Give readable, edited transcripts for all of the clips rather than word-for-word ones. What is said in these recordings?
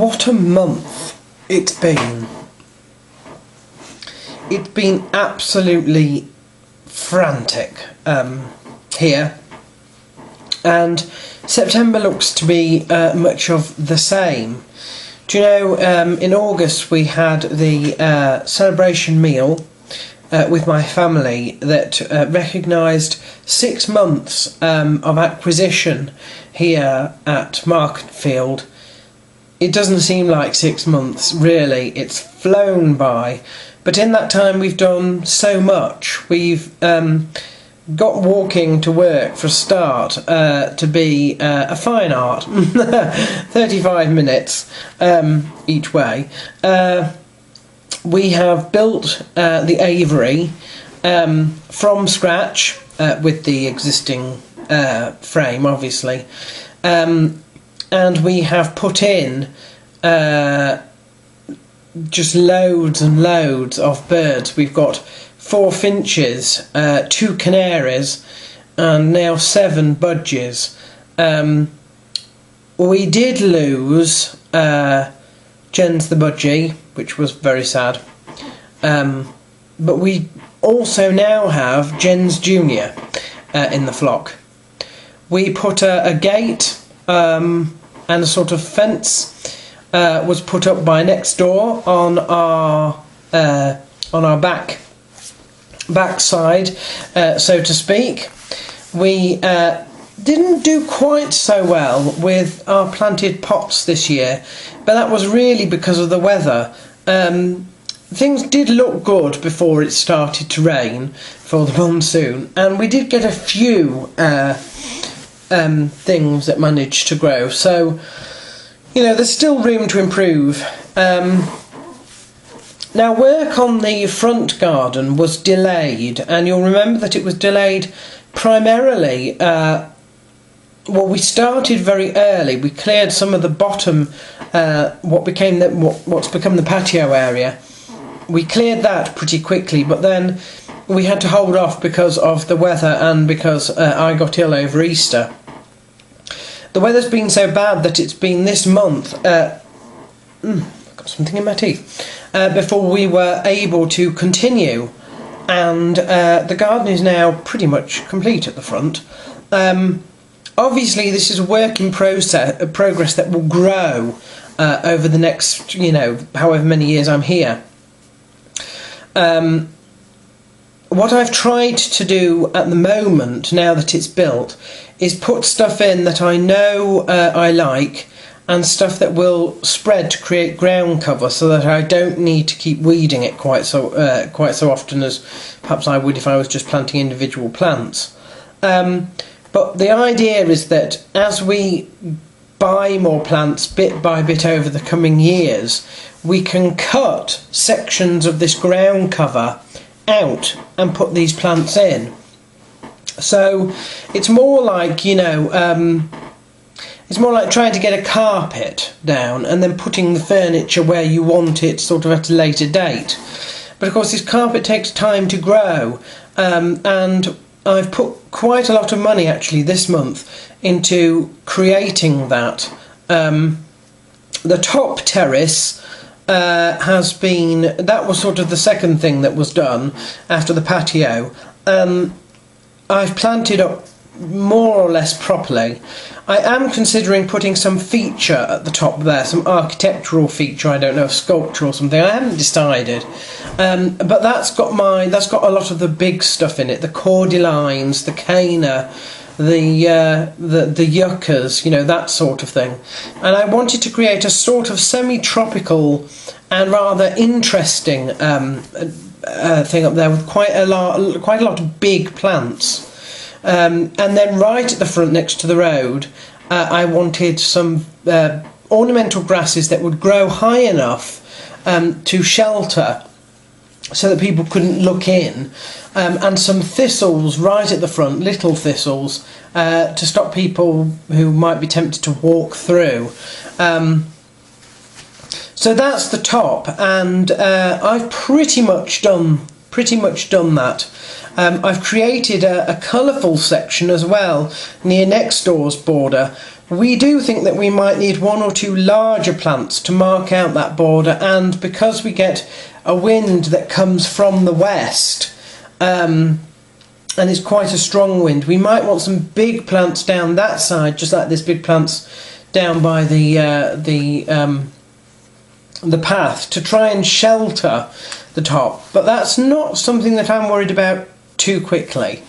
What a month it's been. It's been absolutely frantic here, and September looks to be much of the same. Do you know, in August we had the celebration meal with my family that recognised 6 months of acquisition here at Markenfield. It doesn't seem like 6 months, really. It's flown by. But in that time we've done so much. We've got walking to work for a start to be a fine art. 35 minutes each way. We have built the Aviary from scratch with the existing frame, obviously. And we have put in just loads and loads of birds. We've got 4 finches, 2 canaries, and now 7 budgies. We did lose Jens the budgie, which was very sad. But we also now have Jens Jr. In the flock. We put a gate and a sort of fence was put up by next door on our back side, so to speak. We didn't do quite so well with our planted pots this year, but that was really because of the weather. Things did look good before it started to rain for the monsoon, and we did get a few things that managed to grow. So, you know, there's still room to improve. Now, work on the front garden was delayed, and you'll remember that it was delayed primarily. Well, we started very early. We cleared some of the bottom, what's become the patio area. We cleared that pretty quickly, but then we had to hold off because of the weather and because I got ill over Easter. The weather's been so bad that it's been this month, I've got something in my teeth, before we were able to continue, and the garden is now pretty much complete at the front. Obviously this is a work in progress that will grow over the next, you know, however many years I'm here. What I've tried to do at the moment, now that it's built, is put stuff in that I know I like, and stuff that will spread to create ground cover, so that I don't need to keep weeding it quite so often as perhaps I would if I was just planting individual plants. But the idea is that as we buy more plants bit by bit over the coming years, we can cut sections of this ground cover out and put these plants in. So it's more like, you know, it's more like trying to get a carpet down and then putting the furniture where you want it sort of at a later date. But of course this carpet takes time to grow, and I've put quite a lot of money actually this month into creating that. The top terrace has been, that was sort of the second thing that was done after the patio. I've planted up more or less properly. I am considering putting some feature at the top there, some architectural feature, I don't know, sculpture or something, I haven't decided. But that's got a lot of the big stuff in it, the cordylines, the canna, the yuccas, you know, that sort of thing. And I wanted to create a sort of semi-tropical and rather interesting thing up there with quite a lot of big plants. And then right at the front next to the road, I wanted some ornamental grasses that would grow high enough to shelter so that people couldn't look in, and some thistles right at the front, little thistles, to stop people who might be tempted to walk through. So that's the top, and I've pretty much done that. I've created a colourful section as well near next door's border we do think that we might need 1 or 2 larger plants to mark out that border, and because we get a wind that comes from the west, and it's quite a strong wind, we might want some big plants down that side, just like this big plants down by the path, to try and shelter the top. But that's not something that I'm worried about too quickly.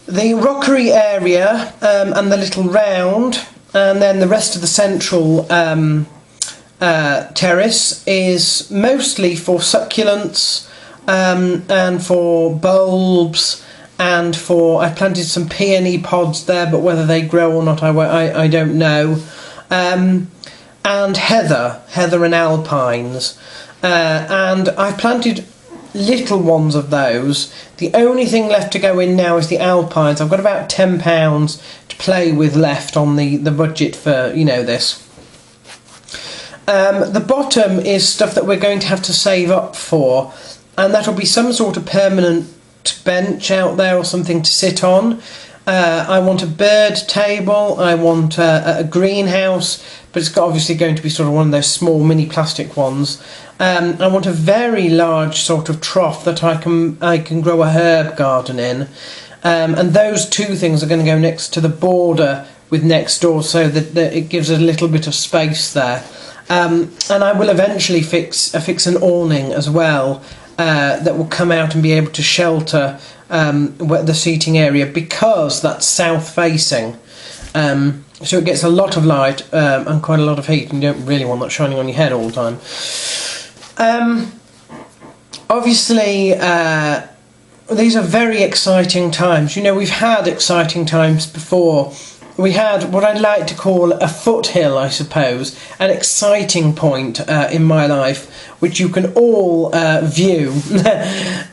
The rockery area and the little round, and then the rest of the central terrace is mostly for succulents and for bulbs, and for, I planted some peony pods there, but whether they grow or not I don't know, and heather and alpines, and I've planted little ones of those. The only thing left to go in now is the alpines. I've got about £10 to play with left on the budget for, you know, this. The bottom is stuff that we're going to have to save up for, and that'll be some sort of permanent bench out there or something to sit on. I want a bird table, I want a greenhouse, but it's obviously going to be sort of one of those small mini plastic ones. I want a very large sort of trough that I can grow a herb garden in, and those 2 things are going to go next to the border with next door, so that it gives a little bit of space there. And I will eventually fix an awning as well, that will come out and be able to shelter the seating area, because that's south facing, so it gets a lot of light and quite a lot of heat, and you don't really want that shining on your head all the time. Obviously these are very exciting times. You know, we've had exciting times before. We had what I'd like to call a foothill, I suppose, an exciting point in my life, which you can all view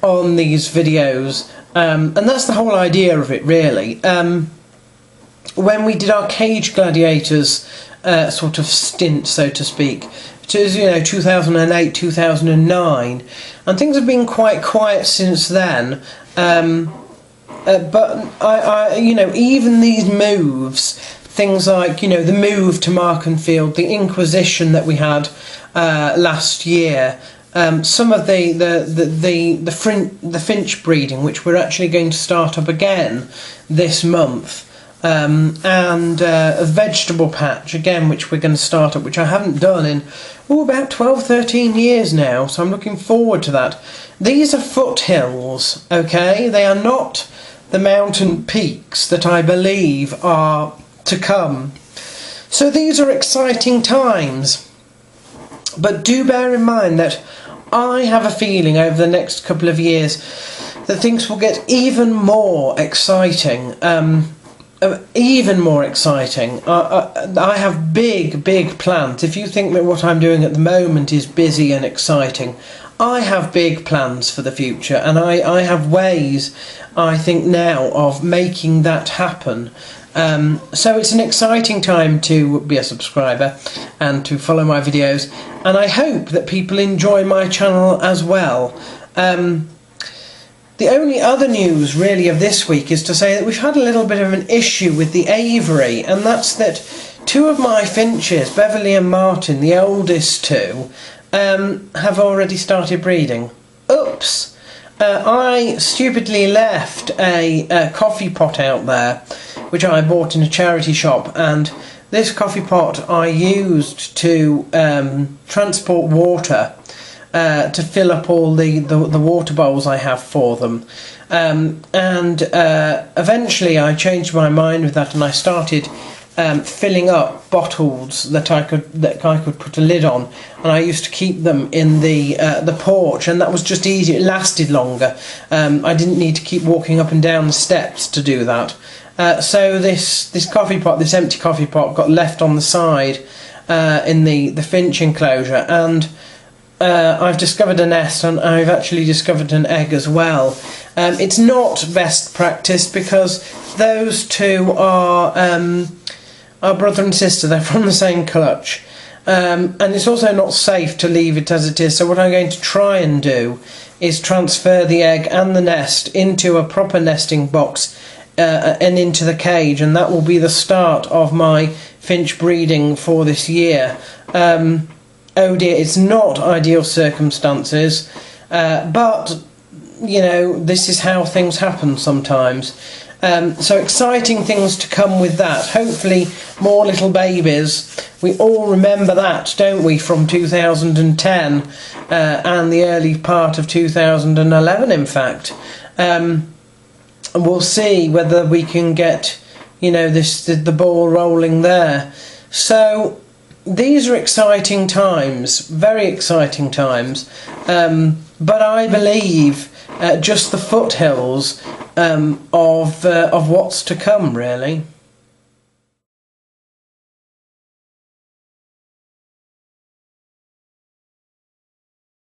on these videos, and that's the whole idea of it, really. When we did our cage gladiators sort of stint, so to speak, which is, you know, 2008, 2009, and things have been quite quiet since then. But I, you know, even these moves, things like, you know, the move to Markenfield, the Inquisition that we had last year, some of the Finch breeding, which we're actually going to start up again this month, and a vegetable patch again, which we're going to start up, which I haven't done in about 12-13 years now, so I'm looking forward to that. These are foothills, okay? They are not the mountain peaks that I believe are to come. So these are exciting times, but do bear in mind that I have a feeling over the next couple of years that things will get even more exciting. Even more exciting. I have big plans. If you think that what I'm doing at the moment is busy and exciting, I have big plans for the future, and I have ways, I think now, of making that happen. So it's an exciting time to be a subscriber and to follow my videos, and I hope that people enjoy my channel as well. The only other news really of this week is to say that we've had a little bit of an issue with the aviary, and that's that 2 of my finches, Beverly and Martin, the oldest 2, have already started breeding. Oops! I stupidly left a coffee pot out there, which I bought in a charity shop, and this coffee pot I used to transport water, to fill up all the water bowls I have for them, and eventually I changed my mind with that, and I started filling up bottles that I could put a lid on, and I used to keep them in the porch, and that was just easier. It lasted longer. I didn't need to keep walking up and down the steps to do that. So this coffee pot, this empty coffee pot, got left on the side in the finch enclosure, and I've discovered a nest, and I've actually discovered an egg as well. It's not best practice because those 2 are brother and sister. They're from the same clutch, and it's also not safe to leave it as it is. So what I'm going to try and do is transfer the egg and the nest into a proper nesting box and into the cage, and that will be the start of my finch breeding for this year. Oh dear, it's not ideal circumstances, but you know, this is how things happen sometimes. So exciting things to come with that. Hopefully more little babies. We all remember that, don't we, from 2010 and the early part of 2011, in fact. And we'll see whether we can get, you know, the ball rolling there. So these are exciting times, very exciting times. But I believe just the foothills of what's to come, really.